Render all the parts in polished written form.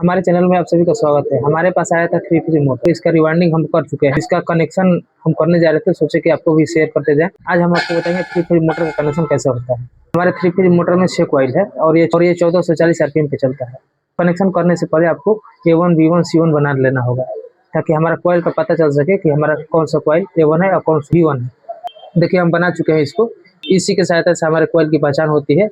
हमारे चैनल में आप सभी का स्वागत है। हमारे पास आया था 3 फेज रिमोट, तो इसका रिवाइंडिंग हम कर चुके हैं। इसका कनेक्शन हम करने जा रहे थे, सोचे कि आपको भी शेयर करते जाएं। आज हम आपको बताएंगे 3 फेज मोटर का कनेक्शन कैसे होता है। हमारे 3 फेज मोटर में 6 कॉइल है और ये 1440 आरपीएम पे चलता है। कनेक्शन करने से पहले आपको A1 B1 C1 बना लेना होगा, ताकि हमारा कॉइल का पता चल सके कि हमारा कौन सा कॉइल A1 है और कौन सा B1 है। देखिए हम बना चुके हैं इसको। इसी की सहायता से हमारे कॉइल की पहचान होती है।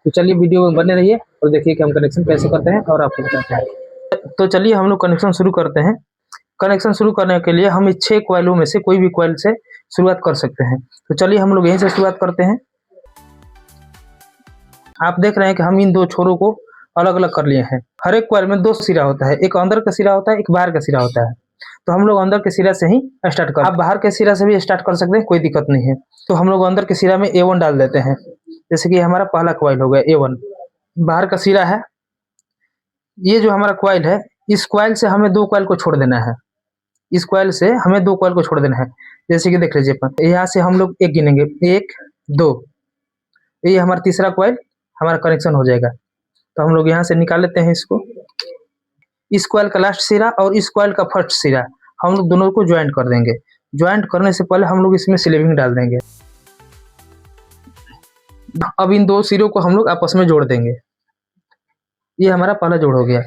तो चलिए वीडियो में बने रहिए और देखिए कि हम कनेक्शन कैसे करते हैं और आपको बताते हैं। तो चलिए हम लोग कनेक्शन शुरू करते हैं। कनेक्शन शुरू करने के लिए हम इस 6 कॉइलों में से कोई भी कॉइल से शुरुआत कर सकते हैं। तो चलिए हम लोग यहीं से शुरुआत करते हैं। आप देख रहे हैं कि हम इन 2 छोरों को अलग अलग कर लिए हैं। हर एक कॉइल में 2 सिरा होता है, एक अंदर का सिरा होता है, एक बाहर का सिरा होता है। तो हम लोग अंदर के सिरा से ही स्टार्ट करते हैं। आप बाहर के सिरा से भी स्टार्ट कर सकते हैं, कोई दिक्कत नहीं है। तो हम लोग अंदर के सिरा में A1 डाल देते हैं। जैसे कि हमारा पहला कॉइल हो गया A1। बाहर का सिरा है, ये जो हमारा कॉइल है, इस कॉइल से हमें 2 कॉइल को छोड़ देना है। इस कॉइल से हमें 2 कॉइल को छोड़ देना है। जैसे कि देख लीजिए, यहाँ से हम लोग 1 गिनेंगे, 1 2, ये हमारा तीसरा कॉइल हमारा कनेक्शन हो जाएगा। तो हम लोग यहाँ से निकाल लेते हैं इसको। इस कॉइल का लास्ट सिरा और इस कॉइल का फर्स्ट सिरा हम लोग दोनों को ज्वाइंट कर देंगे। ज्वाइंट करने से पहले हम लोग इसमें स्लीविंग डाल देंगे। अब इन 2 सिरों को हम लोग आपस में जोड़ देंगे। ये हमारा पहला जोड़ हो गया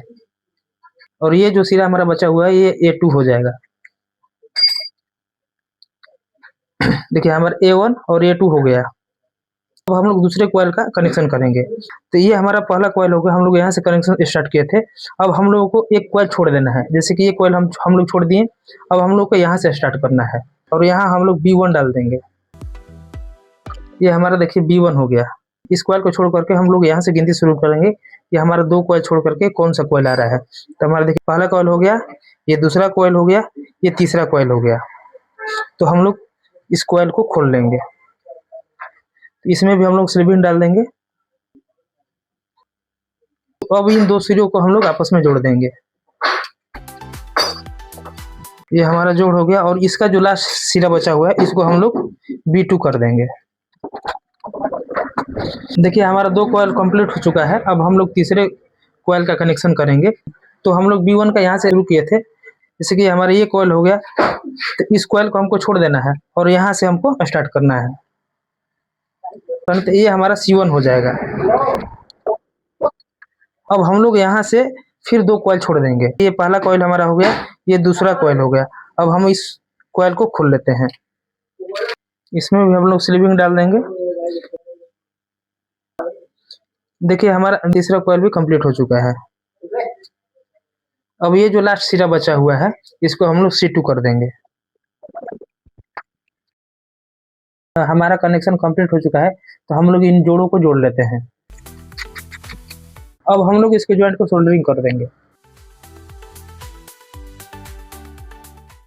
और ये जो सिरा हमारा बचा हुआ है ये A2 हो जाएगा। देखिए हमारा A1 और A2 हो गया। अब हम लोग दूसरे कॉइल का कनेक्शन करेंगे। तो ये हमारा पहला कॉइल हो गया, हम लोग यहाँ से कनेक्शन स्टार्ट किए थे। अब हम लोगों को एक कॉइल छोड़ देना है। जैसे कि ये कॉइल हम लोग छोड़ दिए। अब हम लोग को यहाँ से स्टार्ट करना है और यहाँ हम लोग B1 डाल देंगे। ये हमारा देखिए B1 हो गया। इस कॉइल को छोड़ करके हम लोग यहाँ से गिनती शुरू करेंगे कि हमारा 2 कॉइल छोड़ करके कौन सा कॉइल आ रहा है। तो हमारा देखिए पहला कॉइल हो गया, ये दूसरा कॉइल हो गया, ये तीसरा कॉइल हो गया। तो हम लोग इस कॉइल को खोल लेंगे। इसमें भी हम लोग स्लीविंग डाल देंगे। तो अब इन 2 सिरों को हम लोग आपस में जोड़ देंगे। ये हमारा जोड़ हो गया और इसका जो लास्ट सिरा बचा हुआ है इसको हम लोग B2 कर देंगे। देखिए हमारा 2 कॉइल कंप्लीट हो चुका है। अब हम लोग तीसरे कॉइल का कनेक्शन करेंगे। तो हम लोग B1 का यहाँ से शुरू किए थे। जैसे कि हमारा ये कॉइल हो गया, तो इस कॉइल को हमको छोड़ देना है और यहाँ से हमको स्टार्ट करना है। तो ये हमारा C1 हो जाएगा। अब हम लोग यहाँ से फिर 2 कॉइल छोड़ देंगे। ये पहला कॉइल हमारा हो गया, ये दूसरा कॉइल हो गया। अब हम इस कॉइल को खोल लेते हैं। इसमें भी हम लोग स्लीविंग डाल देंगे। देखिए हमारा तीसरा कॉइल भी कंप्लीट हो चुका है। अब ये जो लास्ट सिरा बचा हुआ है इसको हम लोग C2 कर देंगे। हमारा कनेक्शन कंप्लीट हो चुका है। तो हम लोग इन जोड़ों को जोड़ लेते हैं। अब हम लोग इसके जॉइंट को सोल्डरिंग कर देंगे।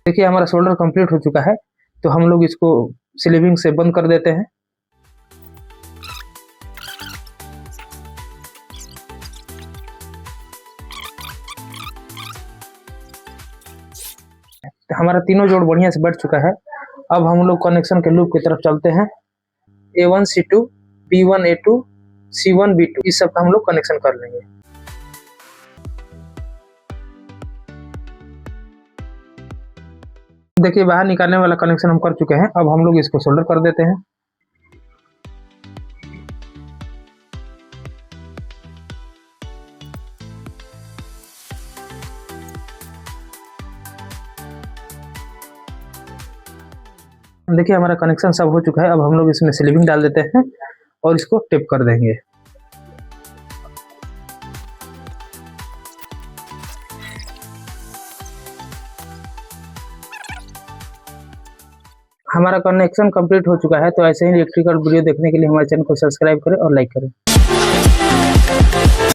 देखिए हमारा सोल्डर कंप्लीट हो चुका है। तो हम लोग इसको स्लीविंग से बंद कर देते हैं। हमारा तीनों जोड़ बढ़िया से बैठ चुका है। अब हम लोग कनेक्शन के लूप की तरफ चलते हैं। A1 C2, B1 A2, C1 B2, इस सब का हम लोग कनेक्शन कर लेंगे। देखिए बाहर निकालने वाला कनेक्शन हम कर चुके हैं। अब हम लोग इसको सोल्डर कर देते हैं। देखिए हमारा कनेक्शन सब हो चुका है। अब हम लोग इसमें स्लीविंग डाल देते हैं और इसको टेप कर देंगे। हमारा कनेक्शन कंप्लीट हो चुका है। तो ऐसे ही इलेक्ट्रिकल वीडियो देखने के लिए हमारे चैनल को सब्सक्राइब करें और लाइक करें।